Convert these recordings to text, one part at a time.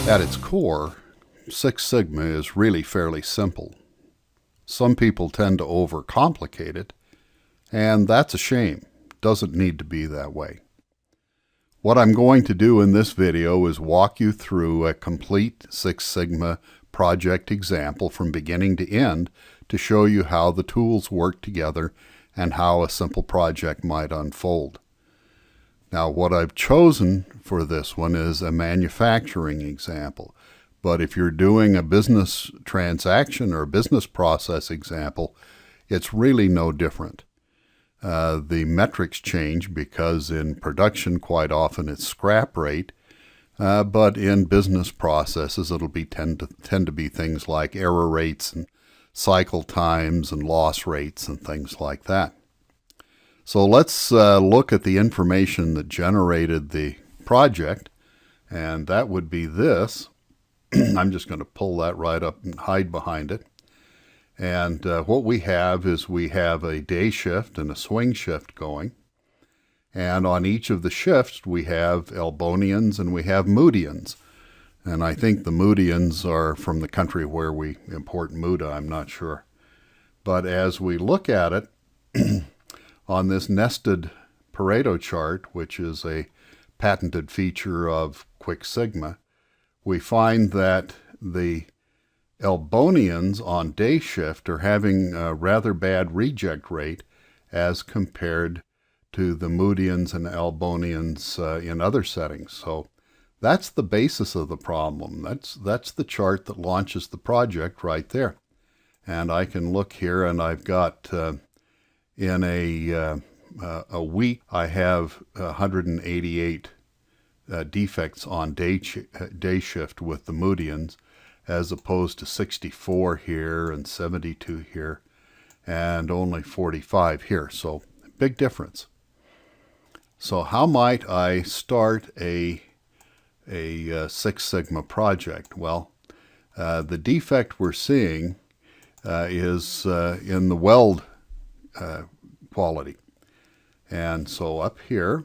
At its core, Six Sigma is really fairly simple. Some people tend to overcomplicate it, and that's a shame. It doesn't need to be that way. What I'm going to do in this video is walk you through a complete Six Sigma project example from beginning to end to show you how the tools work together and how a simple project might unfold. Now, what I've chosen for this one is a manufacturing example. But if you're doing a business transaction or a business process example, it's really no different. The metrics change because in production quite often it's scrap rate, but in business processes it'll tend to be things like error rates and cycle times and loss rates and things like that. So let's look at the information that generated the project, and that would be this. I'm just going to pull that right up and hide behind it. And what we have is we have a day shift and a swing shift going. And on each of the shifts, we have Elbonians and we have Moodians. And I think the Moodians are from the country where we import Muda, I'm not sure. But as we look at it, on this nested Pareto chart, which is a patented feature of Quick Sigma, we find that the Elbonians on day shift are having a rather bad reject rate as compared to the Moodians and Elbonians in other settings. So that's the basis of the problem. That's the chart that launches the project right there. And I can look here, and I've got in a week I have 188 defects on day shift with the Moodians, as opposed to 64 here and 72 here and only 45 here. So big difference. So how might I start a Six Sigma project? Well, the defect we're seeing is in the weld quality. And so up here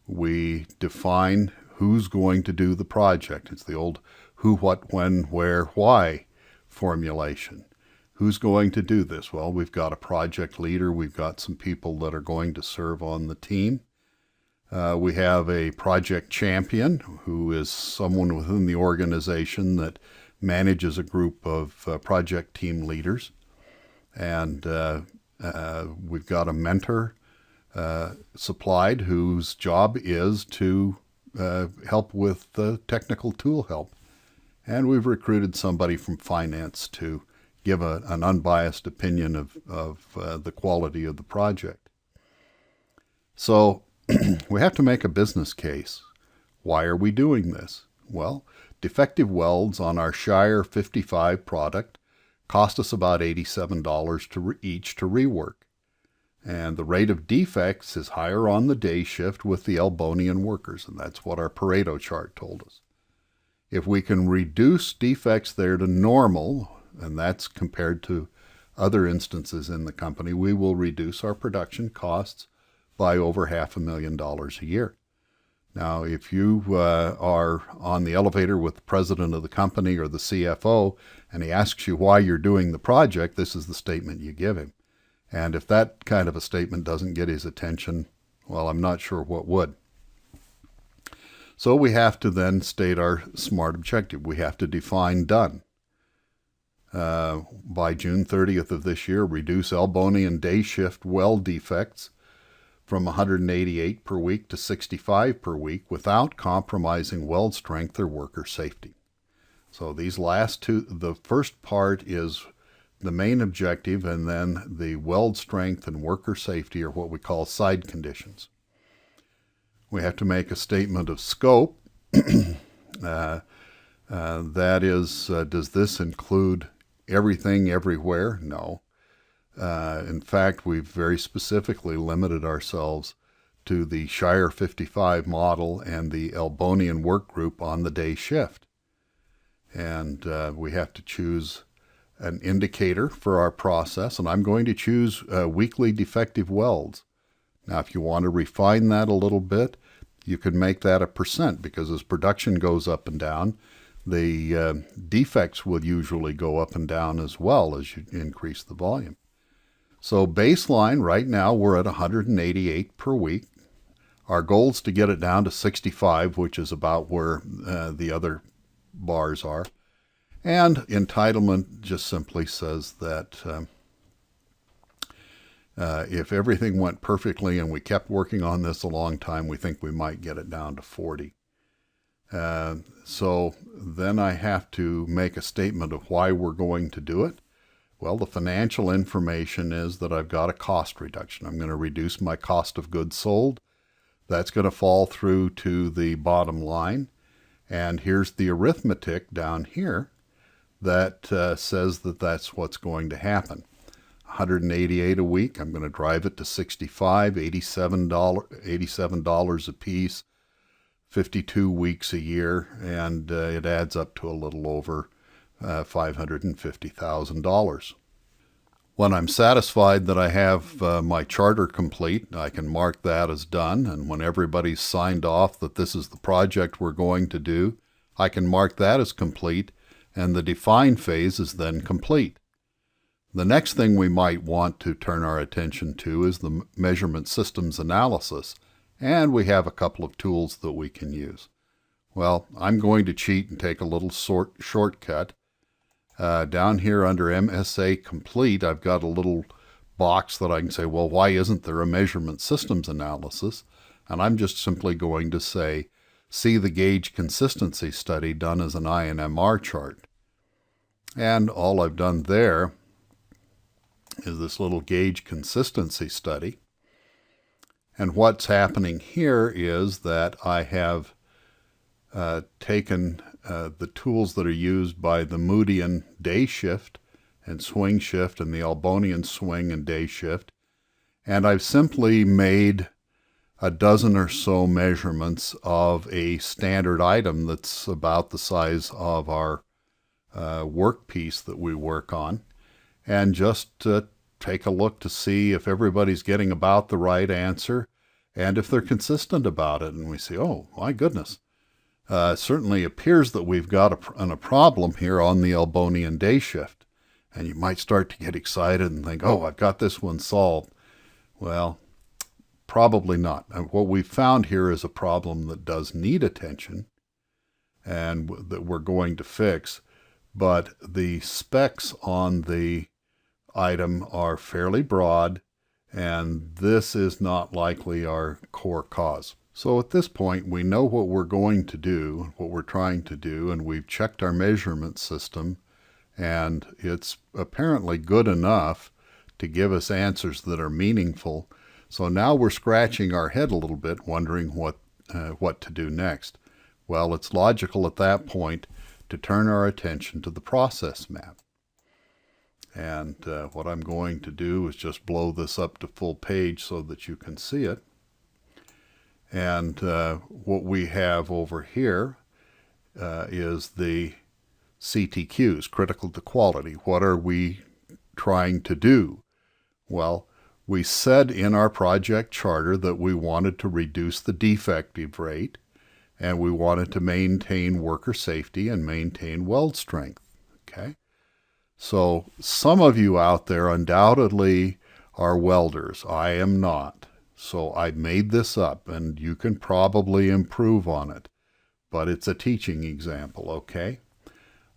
we define who's going to do the project. It's the old who, what, when, where, why formulation. Who's going to do this? Well, we've got a project leader. We've got some people that are going to serve on the team. We have a project champion, who is someone within the organization that manages a group of project team leaders. And we've got a mentor supplied whose job is to help with the technical tool help. And we've recruited somebody from finance to give an unbiased opinion of the quality of the project. So we have to make a business case. Why are we doing this? Well, defective welds on our Shire 55 product cost us about $87 each to rework. And the rate of defects is higher on the day shift with the Elbonian workers, and that's what our Pareto chart told us. If we can reduce defects there to normal, and that's compared to other instances in the company, we will reduce our production costs by over $500,000 a year. Now, if you are on the elevator with the president of the company or the CFO, and he asks you why you're doing the project, this is the statement you give him. And if that kind of a statement doesn't get his attention, well, I'm not sure what would. So we have to then state our SMART objective. We have to define done. By June 30th of this year, reduce Elbonian day shift weld defects from 188 per week to 65 per week without compromising weld strength or worker safety. So these last two, the first part is the main objective, and then the weld strength and worker safety are what we call side conditions. We have to make a statement of scope. That is, does this include everything everywhere? No. In fact, we've very specifically limited ourselves to the Shire 55 model and the Elbonian work group on the day shift. And we have to choose an indicator for our process, and I'm going to choose weekly defective welds. Now, if you want to refine that a little bit, you can make that a percent, because as production goes up and down, the defects will usually go up and down as well as you increase the volume. So baseline right now we're at 188 per week. Our goal is to get it down to 65, which is about where the other bars are. And entitlement just simply says that if everything went perfectly and we kept working on this a long time, we think we might get it down to 40. So then I have to make a statement of why we're going to do it. Well, the financial information is that I've got a cost reduction. I'm going to reduce my cost of goods sold. That's going to fall through to the bottom line. And here's the arithmetic down here that says that that's what's going to happen. 188 a week. I'm going to drive it to 65, $87 a piece, 52 weeks a year, and it adds up to a little over $550,000. When I'm satisfied that I have my charter complete, I can mark that as done, and when everybody's signed off that this is the project we're going to do, I can mark that as complete, and the define phase is then complete. The next thing we might want to turn our attention to is the measurement systems analysis, and we have a couple of tools that we can use. Well, I'm going to cheat and take a little shortcut. Down here under MSA Complete, I've got a little box that I can say, well, why isn't there a measurement systems analysis? And I'm just simply going to say, see the gauge consistency study done as an INMR chart. And all I've done there is this little gauge consistency study. And what's happening here is that I have taken the tools that are used by the Moodian day shift and swing shift and the Albonian swing and day shift, and I've simply made a dozen or so measurements of a standard item that's about the size of our workpiece that we work on, and just take a look to see if everybody's getting about the right answer and if they're consistent about it. And we say, oh, my goodness. It certainly appears that we've got a problem here on the Albonian day shift. And you might start to get excited and think, oh, I've got this one solved. Well, probably not. And what we've found here is a problem that does need attention and that we're going to fix. But the specs on the item are fairly broad, and this is not likely our core cause. So at this point, we know what we're going to do, what we're trying to do, and we've checked our measurement system, and it's apparently good enough to give us answers that are meaningful. So now we're scratching our head a little bit, wondering what to do next. Well, it's logical at that point to turn our attention to the process map. And what I'm going to do is just blow this up to full page so that you can see it. And what we have over here is the CTQs, critical to quality. What are we trying to do? Well, we said in our project charter that we wanted to reduce the defective rate, and we wanted to maintain worker safety and maintain weld strength. Okay? So some of you out there undoubtedly are welders. I am not. So I made this up, and you can probably improve on it. But it's a teaching example, okay?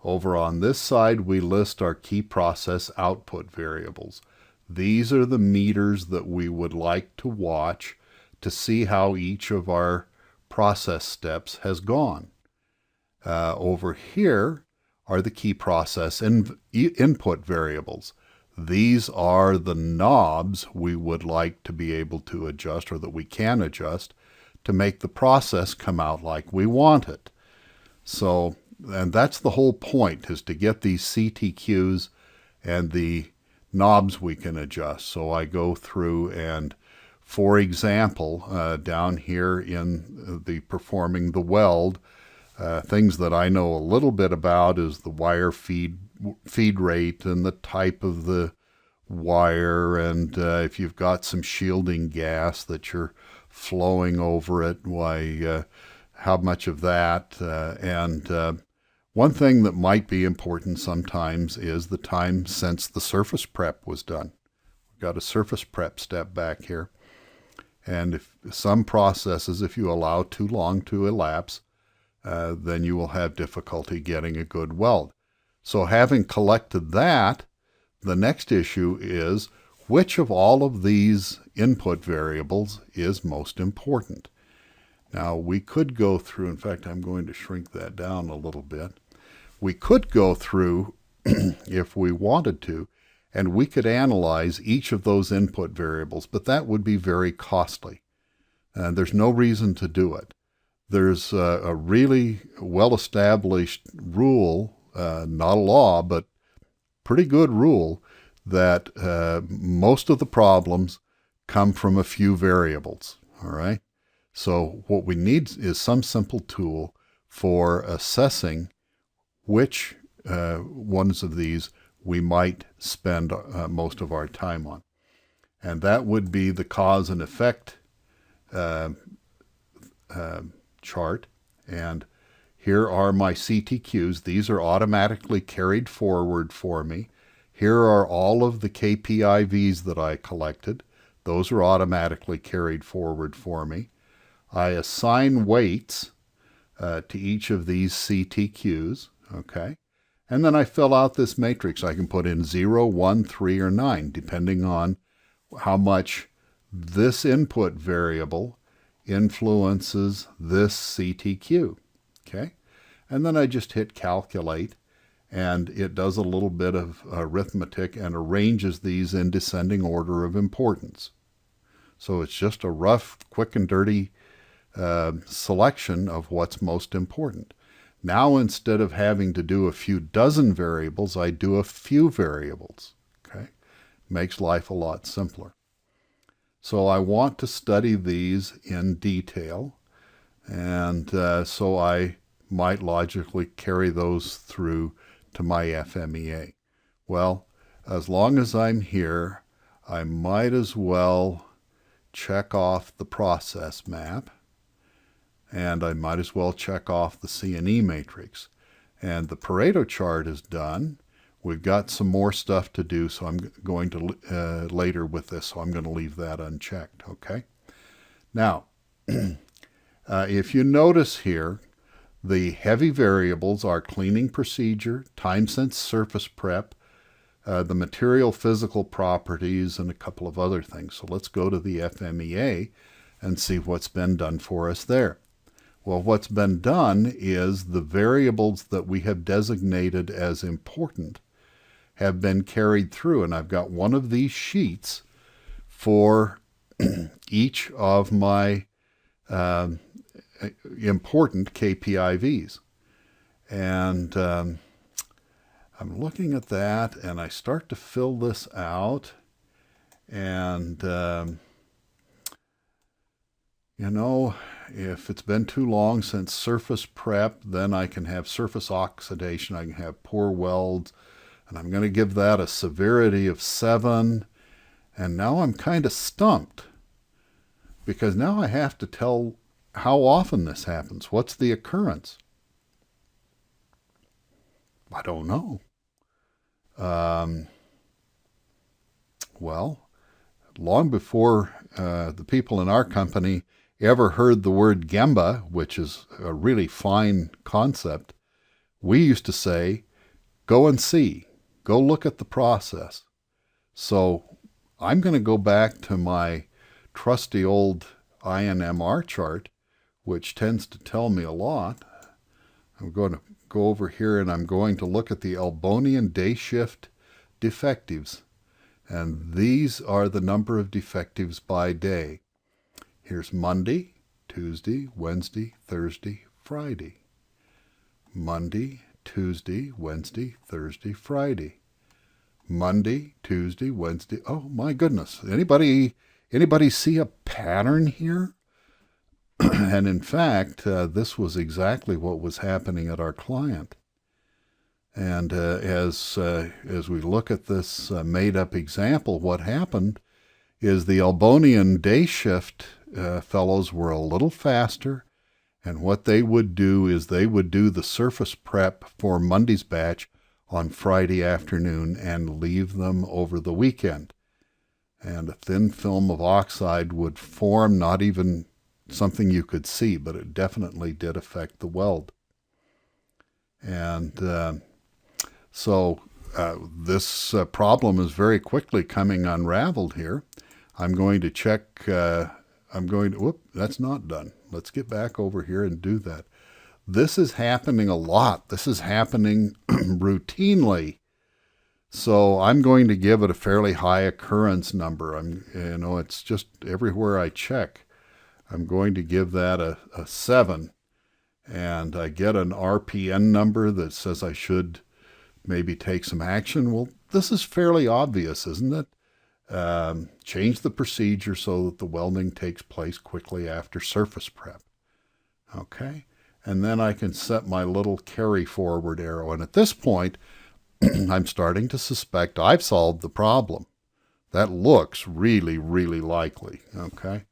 Over on this side, we list our key process output variables. These are the meters that we would like to watch to see how each of our process steps has gone. Over here are the key process input variables. These are the knobs we would like to be able to adjust, or that we can adjust, to make the process come out like we want it. So, and that's the whole point, is to get these CTQs and the knobs we can adjust. So I go through and, for example, down here in the performing the weld, things that I know a little bit about is the wire feed rate and the type of the wire, and if you've got some shielding gas that you're flowing over it, why, how much of that, and One thing that might be important sometimes is the time since the surface prep was done. We've got a surface prep step back here. And if some processes, if you allow too long to elapse, then you will have difficulty getting a good weld. So having collected that, the next issue is which of all of these input variables is most important. Now we could go through, in fact I'm going to shrink that down a little bit. We could go through, if we wanted to, and we could analyze each of those input variables, but that would be very costly. There's no reason to do it. There's a really well-established rule, not a law, but pretty good rule, that most of the problems come from a few variables, all right? So what we need is some simple tool for assessing which ones of these we might spend most of our time on. And that would be the cause and effect chart. And here are my CTQs. These are automatically carried forward for me. Here are all of the KPIVs that I collected. Those are automatically carried forward for me. I assign weights to each of these CTQs, okay? And then I fill out this matrix. I can put in 0, 1, 3, or 9, depending on how much this input variable influences this CTQ, okay? And then I just hit calculate, and it does a little bit of arithmetic and arranges these in descending order of importance. So it's just a rough, quick and dirty selection of what's most important. Now instead of having to do a few dozen variables, I do a few variables, okay? Makes life a lot simpler. So I want to study these in detail, and so I might logically carry those through to my FMEA. Well, as long as I'm here, I might as well check off the process map, and I might as well check off the C&E matrix. And the Pareto chart is done. We've got some more stuff to do, so I'm going to later with this, so I'm going to leave that unchecked, okay? Now, if you notice here, the heavy variables are cleaning procedure, time since surface prep, the material physical properties, and a couple of other things. So let's go to the FMEA and see what's been done for us there. Well, what's been done is the variables that we have designated as important have been carried through, and I've got one of these sheets for each of my important KPIVs. And I'm looking at that, and I start to fill this out, and you know, if it's been too long since surface prep, then I can have surface oxidation, I can have poor welds, and I'm going to give that a severity of 7. And now I'm kind of stumped, because now I have to tell how often this happens. What's the occurrence? I don't know. Well, long before the people in our company ever heard the word Gemba, which is a really fine concept, we used to say, go and see, go look at the process. So I'm going to go back to my trusty old INMR chart, which tends to tell me a lot. I'm going to go over here, and I'm going to look at the Elbonian day shift defectives. And these are the number of defectives by day. Here's Monday, Tuesday, Wednesday, Thursday, Friday. Monday, Tuesday, Wednesday, Thursday, Friday. Monday, Tuesday, Wednesday. Oh my goodness. Anybody see a pattern here? And in fact, this was exactly what was happening at our client. And as we look at this made-up example, what happened is the Elbonian day shift fellows were a little faster, And what they would do is they would do the surface prep for Monday's batch on Friday afternoon and leave them over the weekend. And a thin film of oxide would form, not even something you could see, but it definitely did affect the weld. And so this problem is very quickly coming unraveled here. I'm going to check, whoop, that's not done. Let's get back over here and do that. This is happening a lot. This is happening routinely. So I'm going to give it a fairly high occurrence number. It's just everywhere I check. I'm going to give that a 7. And I get an RPN number that says I should maybe take some action. Well, this is fairly obvious, isn't it? Change the procedure so that the welding takes place quickly after surface prep. Okay? And then I can set my little carry forward arrow. And at this point, I'm starting to suspect I've solved the problem. That looks really, really likely. Okay?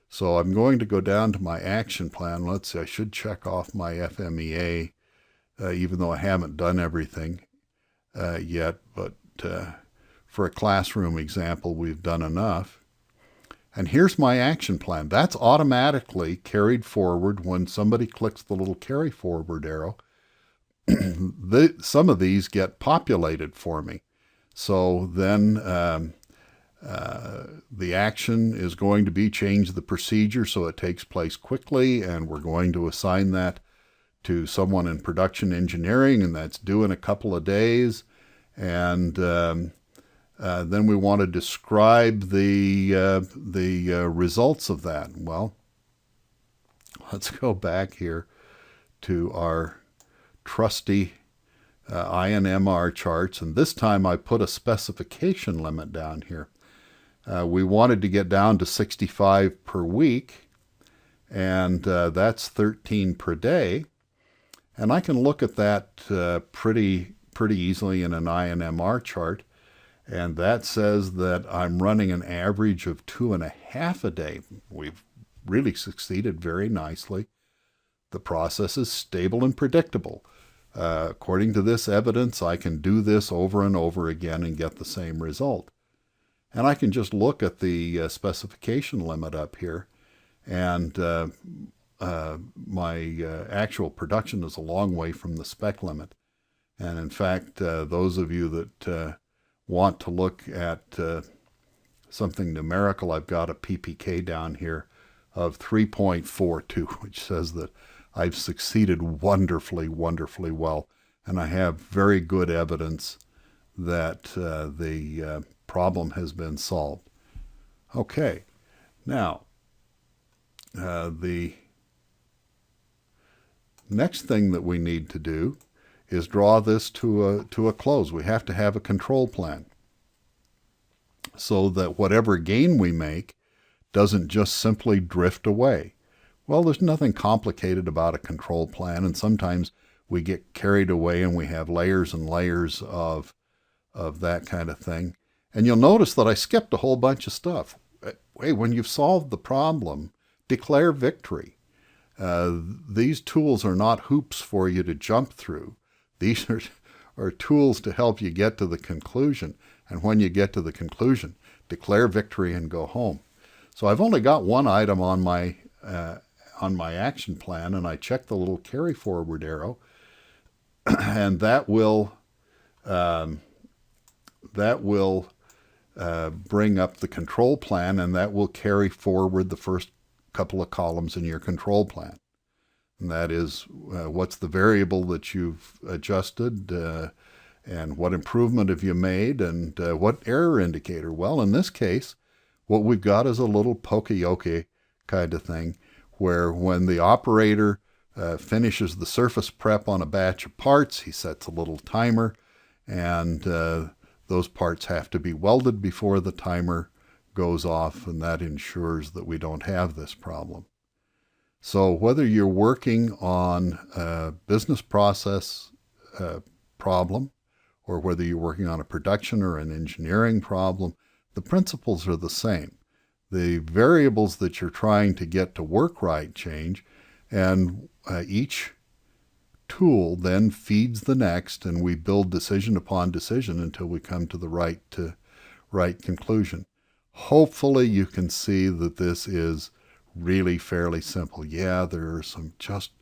So I'm going to go down to my action plan. Let's see, I should check off my FMEA, even though I haven't done everything yet. But for a classroom example, we've done enough. And here's my action plan. That's automatically carried forward when somebody clicks the little carry forward arrow. Some of these get populated for me. So then the action is going to be change the procedure so it takes place quickly, and we're going to assign that to someone in production engineering, and that's due in a couple of days. And then we want to describe the results of that. Well, let's go back here to our trusty INMR charts, and this time I put a specification limit down here. We wanted to get down to 65 per week, and that's 13 per day. And I can look at that pretty easily in an INMR chart, and that says that I'm running an average of 2.5 a day. We've really succeeded very nicely. The process is stable and predictable. According to this evidence, I can do this over and over again and get the same result. And I can just look at the specification limit up here, and my actual production is a long way from the spec limit. And in fact, those of you that want to look at something numerical, I've got a PPK down here of 3.42, which says that I've succeeded wonderfully, wonderfully well. And I have very good evidence that the problem has been solved. Okay, now the next thing that we need to do is draw this to a close. We have to have a control plan so that whatever gain we make doesn't just simply drift away. Well, there's nothing complicated about a control plan, and sometimes we get carried away and we have layers and layers of that kind of thing. And you'll notice that I skipped a whole bunch of stuff. Hey, when you've solved the problem, declare victory. These tools are not hoops for you to jump through. These are tools to help you get to the conclusion. And when you get to the conclusion, declare victory and go home. So I've only got one item on my action plan, and I check the little carry forward arrow, and that will bring up the control plan, and that will carry forward the first couple of columns in your control plan. And that is what's the variable that you've adjusted, and what improvement have you made, and what error indicator. Well, in this case, what we've got is a little poka-yoke kind of thing, where when the operator finishes the surface prep on a batch of parts, he sets a little timer, and those parts have to be welded before the timer goes off, and that ensures that we don't have this problem. So whether you're working on a business process problem, or whether you're working on a production or an engineering problem, the principles are the same. The variables that you're trying to get to work right change, And each tool then feeds the next, and we build decision upon decision until we come to the right conclusion. Hopefully you can see that this is really fairly simple. Yeah, there are some just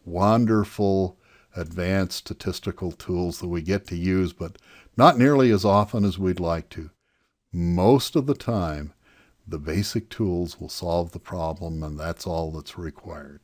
wonderful advanced statistical tools that we get to use, but not nearly as often as we'd like to. Most of the time, the basic tools will solve the problem, and that's all that's required.